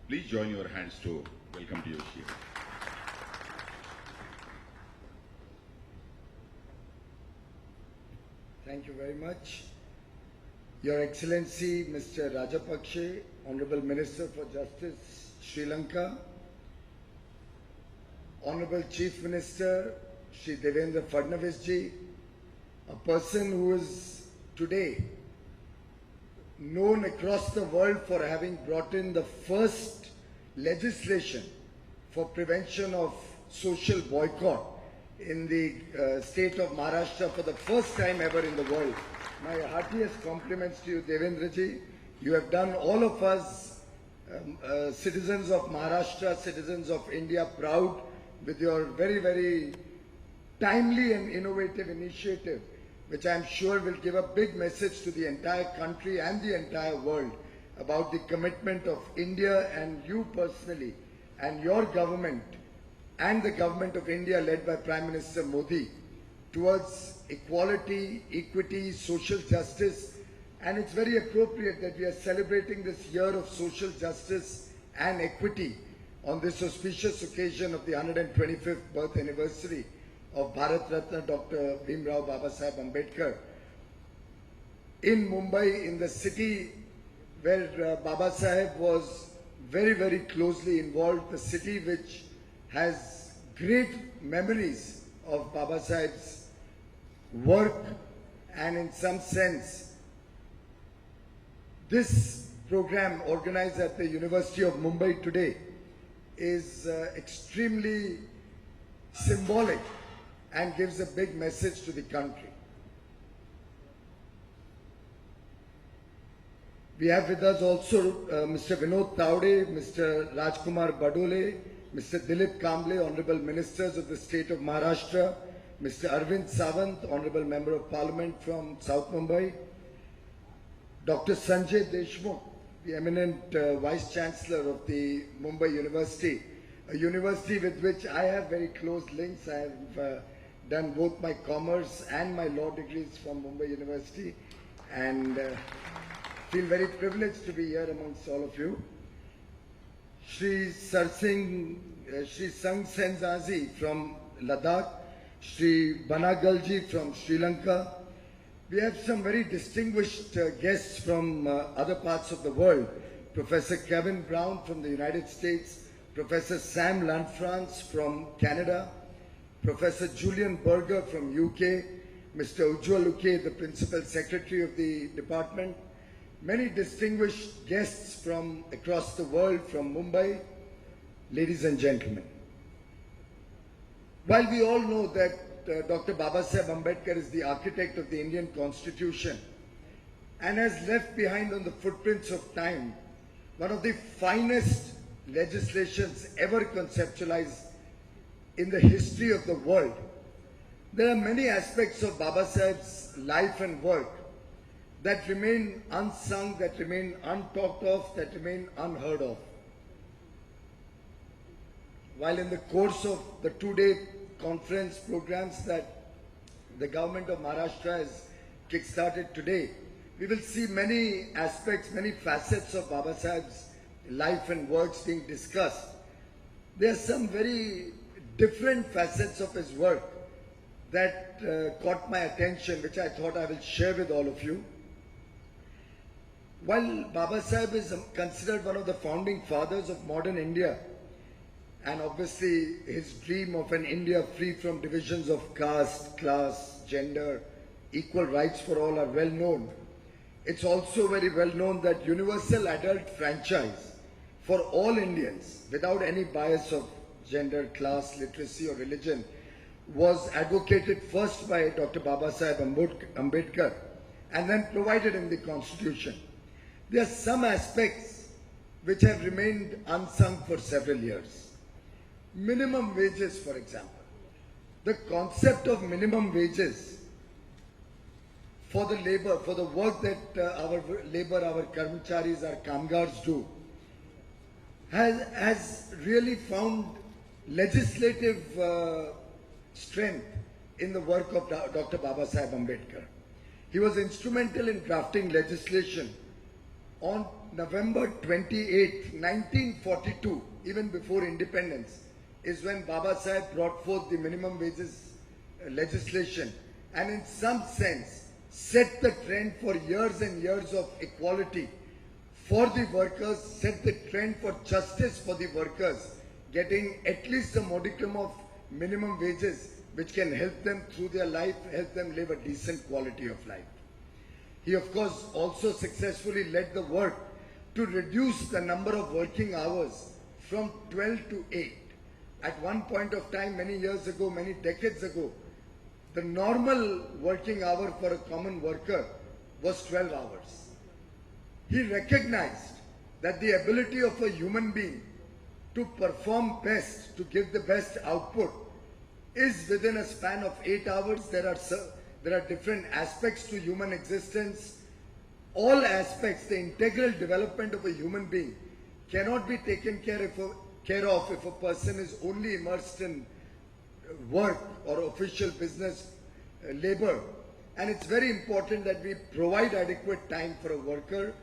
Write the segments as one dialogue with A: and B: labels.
A: Please join your hands to welcome to you here.
B: Thank you very much. Your Excellency, Mr. Rajapakse, Honorable Minister for Justice, Sri Lanka, Honorable Chief Minister, Shri Devendra Fadnavis ji, a person who is today known across the world for having brought in the first legislation for prevention of social boycott in the state of Maharashtra for the first time ever in the world. My heartiest compliments to you, Devendra ji. You have done all of us, citizens of Maharashtra, citizens of India, proud with your very, very timely and innovative initiative, which I am sure will give a big message to the entire country and the entire world about the commitment of India and you personally and your government and the government of India led by Prime Minister Modi towards equality, equity, social justice. And it's very appropriate that we are celebrating this year of social justice and equity on this auspicious occasion of the 125th birth anniversary of Bharat Ratna Dr. Bhimrao Babasaheb Ambedkar. In Mumbai, in the city where Babasaheb was very, very closely involved, the city which has great memories of Babasaheb's work, and in some sense, this program organized at the University of Mumbai today is extremely symbolic and gives a big message to the country. We have with us also Mr. Vinod Taude, Mr. Rajkumar Badole, Mr. Dilip Kamble, Honorable Ministers of the State of Maharashtra, Mr. Arvind Sawant, Honorable Member of Parliament from South Mumbai, Dr. Sanjay Deshmukh, the eminent Vice Chancellor of the Mumbai University, a university with which I have very close links. I have done both my commerce and my law degrees from Mumbai University, and feel very privileged to be here amongst all of you. Shri Sang Senzazi from Ladakh, Shri Banagalji from Sri Lanka. We have some very distinguished guests from other parts of the world. Professor Kevin Brown from the United States, Professor Sam Lanfrance from Canada, Professor Julian Berger from UK, Mr. Ujjwal Uke, the Principal Secretary of the Department, many distinguished guests from across the world, from Mumbai, ladies and gentlemen. While we all know that Dr. Babasaheb Ambedkar is the architect of the Indian Constitution and has left behind on the footprints of time one of the finest legislations ever conceptualized in the history of the world, there are many aspects of Babasaheb's life and work that remain unsung, that remain untalked of, that remain unheard of. While in the course of the two-day conference programs that the government of Maharashtra has kick-started today, we will see many aspects, many facets of Babasaheb's life and works being discussed. There are some very different facets of his work that caught my attention, which I thought I will share with all of you. While Babasaheb is considered one of the founding fathers of modern India, and obviously his dream of an India free from divisions of caste, class, gender, equal rights for all are well known. It's also very well known that universal adult franchise for all Indians without any bias of gender, class, literacy or religion was advocated first by Dr. Babasaheb Ambedkar and then provided in the Constitution. There are some aspects which have remained unsung for several years. Minimum wages, for example. The concept of minimum wages for the labor, for the work that our karmacharis, our kamgars do, has really found legislative strength in the work of Dr. Babasaheb Ambedkar. He was instrumental in drafting legislation on November 28, 1942, even before independence, is when Baba Sahib brought forth the minimum wages legislation and in some sense set the trend for years and years of equality for the workers, set the trend for justice for the workers, getting at least a modicum of minimum wages which can help them through their life, help them live a decent quality of life. He of course also successfully led the work to reduce the number of working hours from 12 to 8. At one point of time, many years ago, many decades ago, the normal working hour for a common worker was 12 hours. He recognized that the ability of a human being to perform best, to give the best output, is within a span of 8 hours. There are different aspects to human existence. All aspects, the integral development of a human being cannot be taken care of if a person is only immersed in work or official business labor. And it's very important that we provide adequate time for a worker,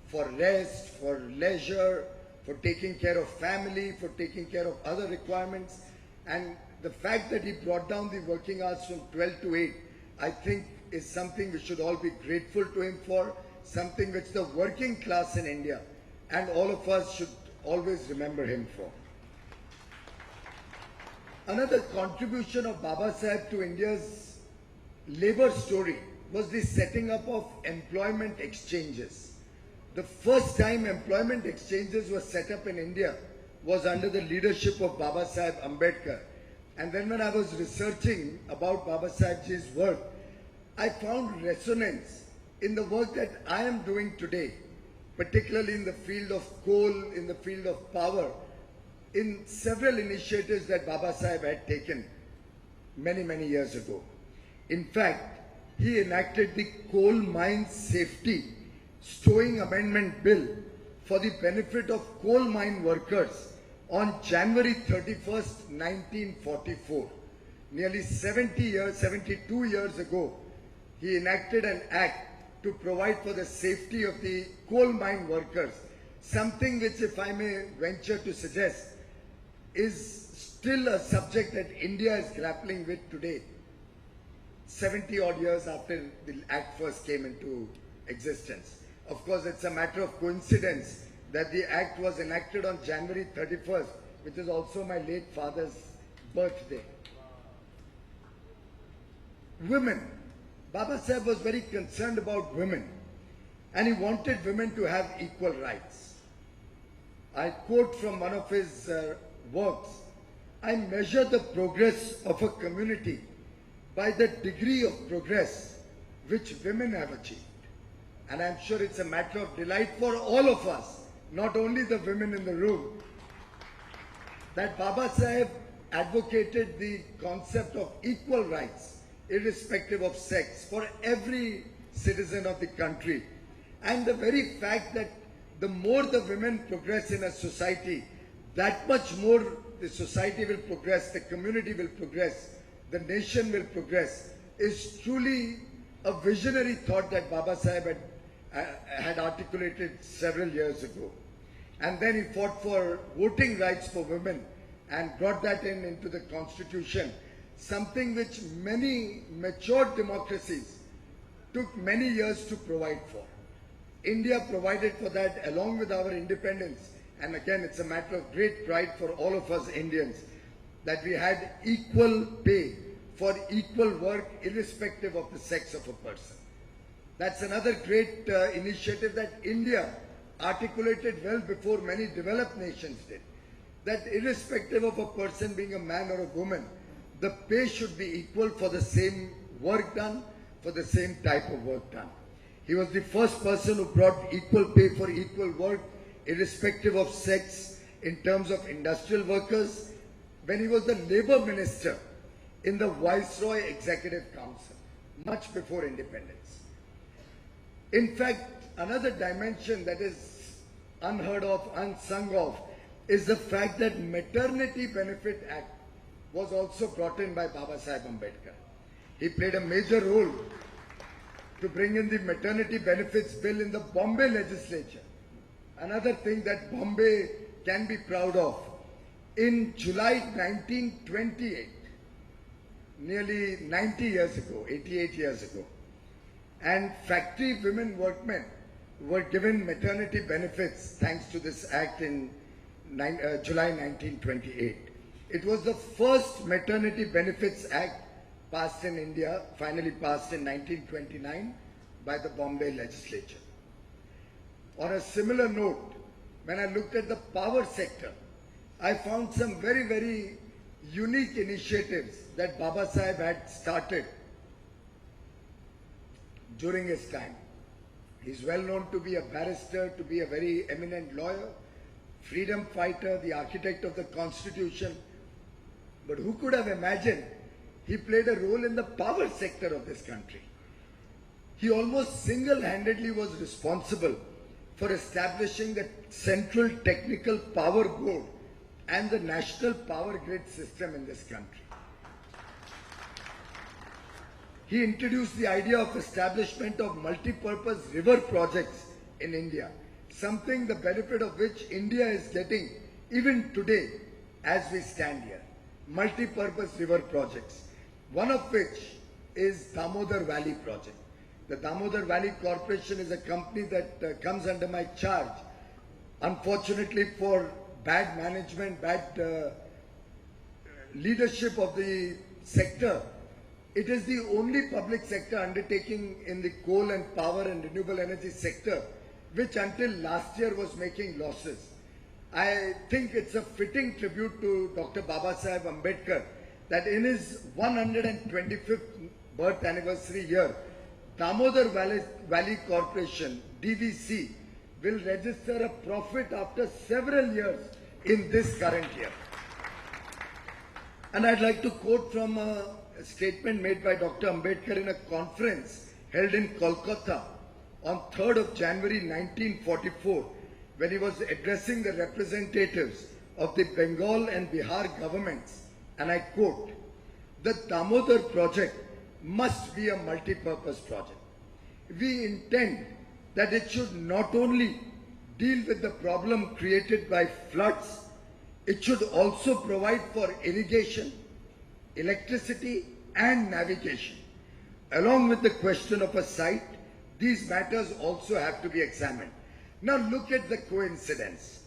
B: for rest, for leisure, for taking care of family, for taking care of other requirements. And the fact that he brought down the working hours from 12 to 8, I think is something we should all be grateful to him for, something which the working class in India and all of us should always remember him for. Another contribution of Baba Sahib to India's labor story was the setting up of employment exchanges. The first time employment exchanges were set up in India was under the leadership of Baba Sahib Ambedkar. And then when I was researching about Baba Sahibji's work, I found resonance in the work that I am doing today, particularly in the field of coal, in the field of power, in several initiatives that Baba Sahib had taken many, many years ago. In fact, he enacted the Coal Mine Safety Stowing Amendment Bill for the benefit of coal mine workers on January 31st, 1944. Nearly 72 years ago, he enacted an act to provide for the safety of the coal mine workers, something which, if I may venture to suggest, is still a subject that India is grappling with today, 70 odd years after the act first came into existence. Of course, it's a matter of coincidence that the act was enacted on January 31st, which is also my late father's birthday. Women. Baba Sahib was very concerned about women, and he wanted women to have equal rights. I quote from one of his works, "I measure the progress of a community by the degree of progress which women have achieved." And I'm sure it's a matter of delight for all of us, not only the women in the room, that Baba Sahib advocated the concept of equal rights, irrespective of sex, for every citizen of the country. And the very fact that the more the women progress in a society, that much more the society will progress, the community will progress, the nation will progress, is truly a visionary thought that Baba Sahib had articulated several years ago. And then he fought for voting rights for women and brought that into the constitution, something which many matured democracies took many years to provide for. India provided for that along with our independence, and again it's a matter of great pride for all of us Indians that we had equal pay for equal work irrespective of the sex of a person. That's another great initiative that India articulated well before many developed nations did, that irrespective of a person being a man or a woman, the pay should be equal for the same work done, for the same type of work done. He was the first person who brought equal pay for equal work, irrespective of sex, in terms of industrial workers, when he was the labor minister in the Viceroy Executive Council, much before independence. In fact, another dimension that is unheard of, unsung of, is the fact that Maternity Benefit Act was also brought in by Baba Sahib Ambedkar. He played a major role to bring in the maternity benefits bill in the Bombay legislature. another thing that Bombay can be proud of. In July 1928, nearly 90 years ago, 88 years ago, and factory women workmen were given maternity benefits thanks to this act in July 1928. It was the first maternity benefits act passed in India, finally passed in 1929 by the Bombay legislature. On a similar note, when I looked at the power sector, I found some very, very unique initiatives that Baba Saheb had started during his time. He's well known to be a barrister, to be a very eminent lawyer, freedom fighter, the architect of the Constitution. But who could have imagined he played a role in the power sector of this country? He almost single-handedly was responsible for establishing the Central Technical Power Board and the national power grid system in this country. He introduced the idea of establishment of multi-purpose river projects in India, something the benefit of which India is getting even today as we stand here. Multi-purpose river projects, one of which is Damodar Valley project. The Damodar Valley Corporation is a company that comes under my charge. Unfortunately, for bad management, bad leadership of the sector, it is the only public sector undertaking in the coal and power and renewable energy sector which until last year was making losses. I think it's a fitting tribute to Dr. Baba Saheb Ambedkar that in his 125th birth anniversary year, Damodar Valley Corporation, DVC, will register a profit after several years in this current year. And I'd like to quote from a statement made by Dr. Ambedkar in a conference held in Kolkata on 3rd of January 1944, when he was addressing the representatives of the Bengal and Bihar governments, and I quote, "The Damodar project must be a multi-purpose project. We intend that it should not only deal with the problem created by floods, it should also provide for irrigation, electricity and navigation. Along with the question of a site, these matters also have to be examined." Now look at the coincidence.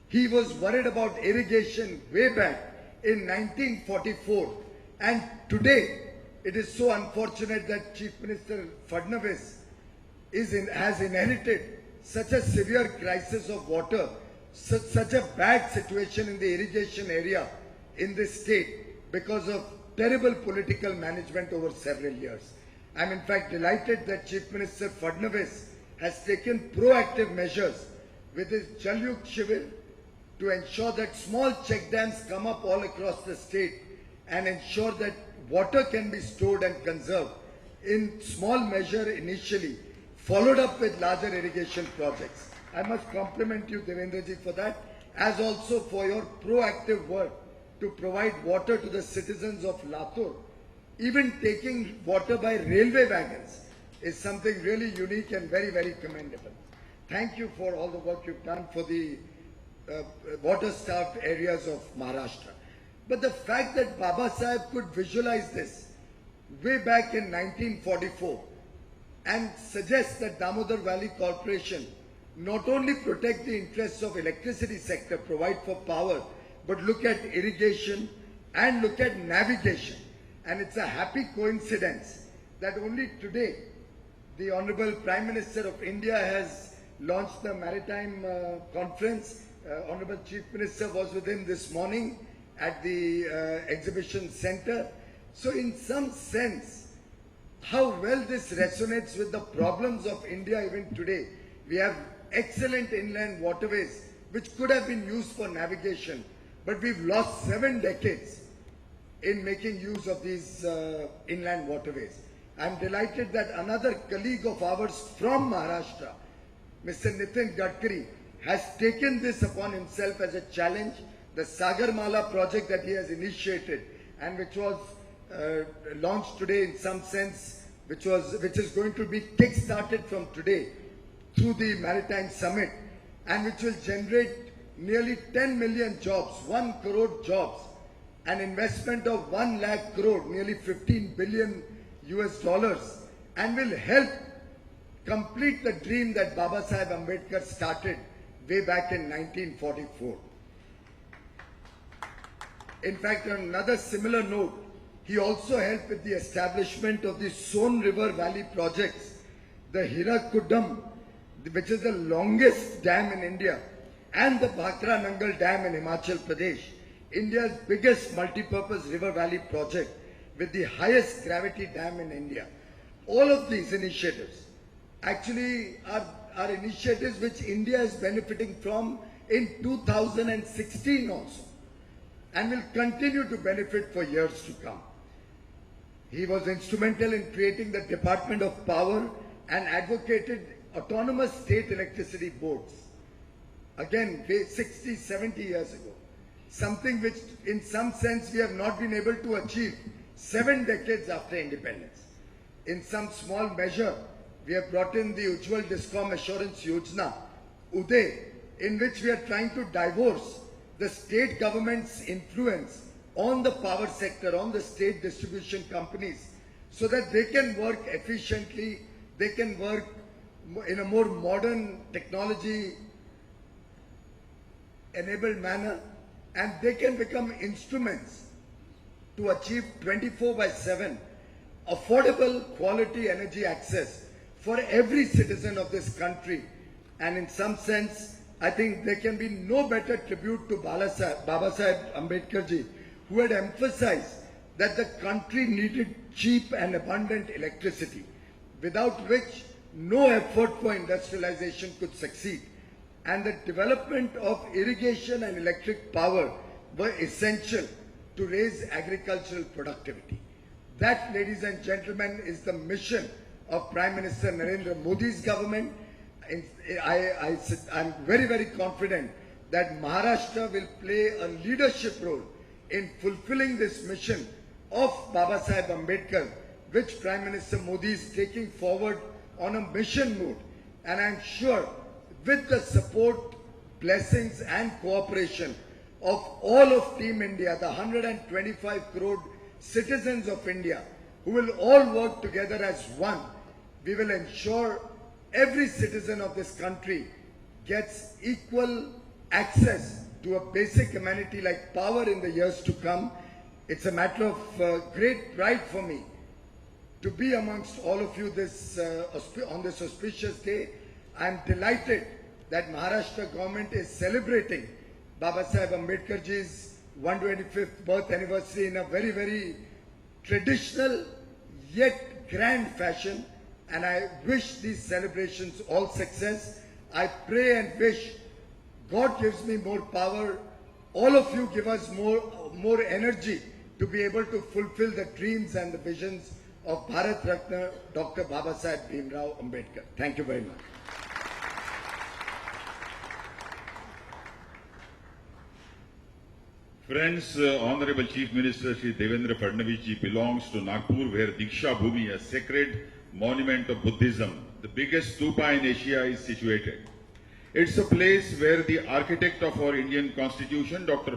B: He was worried about irrigation way back in 1944, and today it is so unfortunate that Chief Minister Fadnavis has inherited such a severe crisis of water, such a bad situation in the irrigation area in this state because of terrible political management over several years. I am in fact delighted that Chief Minister Fadnavis has taken proactive measures with his Jal Yug Shivir to ensure that small check dams come up all across the state and ensure that water can be stored and conserved in small measure initially, followed up with larger irrigation projects. I must compliment you, Devendraji, for that, as also for your proactive work to provide water to the citizens of Latur. Even taking water by railway wagons is something really unique and very, very commendable. Thank you for all the work you've done for the water-starved areas of Maharashtra. But the fact that Baba Saheb could visualize this way back in 1944 and suggest that Damodar Valley Corporation not only protect the interests of electricity sector, provide for power, but look at irrigation and look at navigation. And it's a happy coincidence that only today the Honorable Prime Minister of India has launched the Maritime Conference. Honorable Chief Minister was with him this morning at the exhibition center. So in some sense, how well this resonates with the problems of India even today. We have excellent inland waterways which could have been used for navigation, but we've lost 7 decades in making use of these inland waterways. I'm delighted that another colleague of ours from Maharashtra, Mr. Nitin Gadkari, has taken this upon himself as a challenge. The Sagarmala project that he has initiated and which was launched today in some sense, which is going to be kick-started from today through the Maritime Summit, and which will generate nearly 10 million jobs, 1 crore jobs, an investment of 1 lakh crore, nearly 15 billion US dollars, and will help complete the dream that Baba Saheb Ambedkar started way back in 1944. In fact, on another similar note, he also helped with the establishment of the Son River Valley projects, the Hirakuddam, which is the longest dam in India, and the Bhakra Nangal Dam in Himachal Pradesh, India's biggest multi-purpose river valley project with the highest gravity dam in India. All of these initiatives actually are initiatives which India is benefiting from in 2016 also, and will continue to benefit for years to come. He was instrumental in creating the Department of Power and advocated autonomous state electricity boards. Again, 60, 70 years ago. Something which in some sense we have not been able to achieve 7 decades after independence. In some small measure, we have brought in the Ujjwal Discom Assurance Yojana, UDAY, in which we are trying to divorce the state government's influence on the power sector, on the state distribution companies, so that they can work efficiently, they can work in a more modern technology-enabled manner, and they can become instruments to achieve 24/7 affordable quality energy access for every citizen of this country. And in some sense, I think there can be no better tribute to Baba Saheb Ambedkar ji, who had emphasized that the country needed cheap and abundant electricity, without which no effort for industrialization could succeed. And the development of irrigation and electric power were essential to raise agricultural productivity. That, ladies and gentlemen, is the mission of Prime Minister Narendra Modi's government. I'm very, very confident that Maharashtra will play a leadership role in fulfilling this mission of Baba Saheb Ambedkar, which Prime Minister Modi is taking forward on a mission mode. And I'm sure with the support, blessings and cooperation of all of Team India, the 125 crore citizens of India, who will all work together as one, we will ensure every citizen of this country gets equal access to a basic amenity like power in the years to come. It's a matter of great pride for me to be amongst all of you on this auspicious day. I'm delighted that Maharashtra government is celebrating Baba Saheb Ambedkar ji's 125th birth anniversary in a very, very traditional yet grand fashion. And I wish these celebrations all success. I pray and wish God gives me more power. All of you give us more energy to be able to fulfill the dreams and the visions of Bharat Ratna Dr. Baba Saheb Bhimrao Ambedkar. Thank you very much.
A: Friends, Honorable Chief Minister Shri Devendra Fadnavis ji belongs to Nagpur, where Diksha Bhumi, a sacred monument of Buddhism, the biggest stupa in Asia, is situated. It's a place where the architect of our Indian Constitution, Dr.